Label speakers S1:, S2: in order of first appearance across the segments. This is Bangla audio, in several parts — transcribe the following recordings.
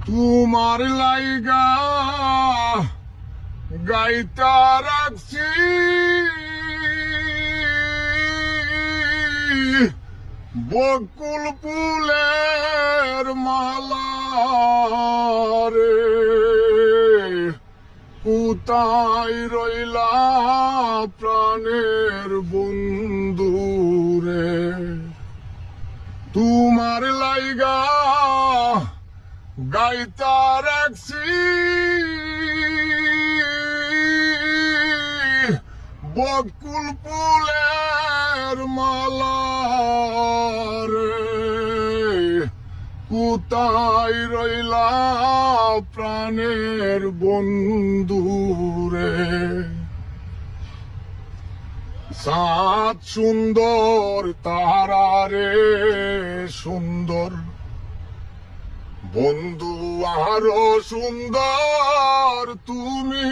S1: তোমার লাইগা গাইতা রাখছি বকুল ফুলের মালা রে, কোথায় রইলা প্রাণের বন্ধু রে। তোমার লাইগা গাইতা রাখছি বকুল ফুলের মালা রে, কোথায় রইলা প্রাণের বন্ধু রে। সাত সুন্দর তারা রে সুন্দর বন্ধু, আরো সুন্দর তুমি।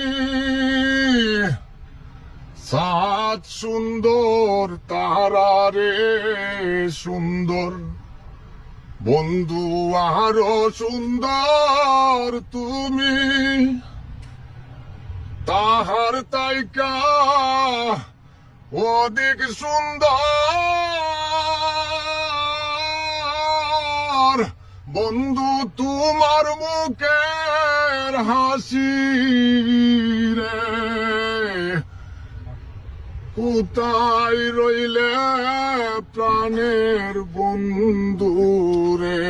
S1: সাত সুন্দর তারা রে সুন্দর বন্ধু, আরো সুন্দর তুমি। তাহার তাইকা অধিক সুন্দর বন্ধু তোমার মুখের হাসি রে, কোথায় রইলে প্রাণের বন্ধু রে।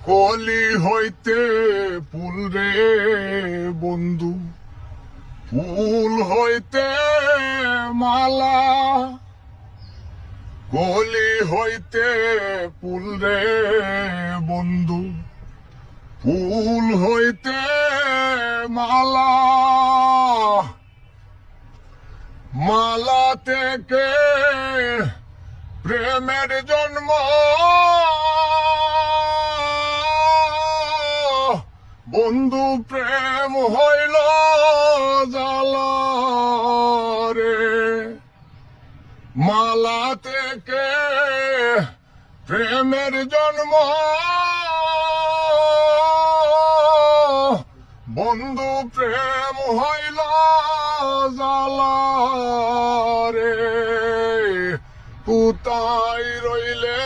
S1: কলি হইতে ফুল রে বন্ধু, ফুল হইতে মালা। কলি হইতে ফুল রে বন্ধু, ফুল হইতে মালা। মালা থেকে প্রেমের জন্ম, বন্ধু প্রেম হইল জালা রে। মালা থেকে প্রেমের জন্ম, বন্ধু প্রেম হইল জালা রে, কোথায় রইলে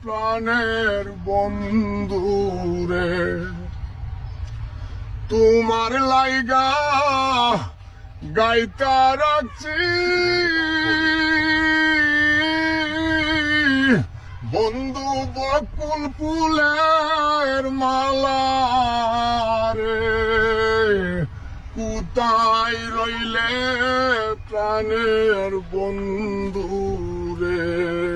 S1: প্রাণের বন্ধু রে। তোমার লাইগা গাইতা রাখছি বন্ধু বকুল ফুলের মালা রে, কোথায় রইলে প্রাণের বন্ধু রে।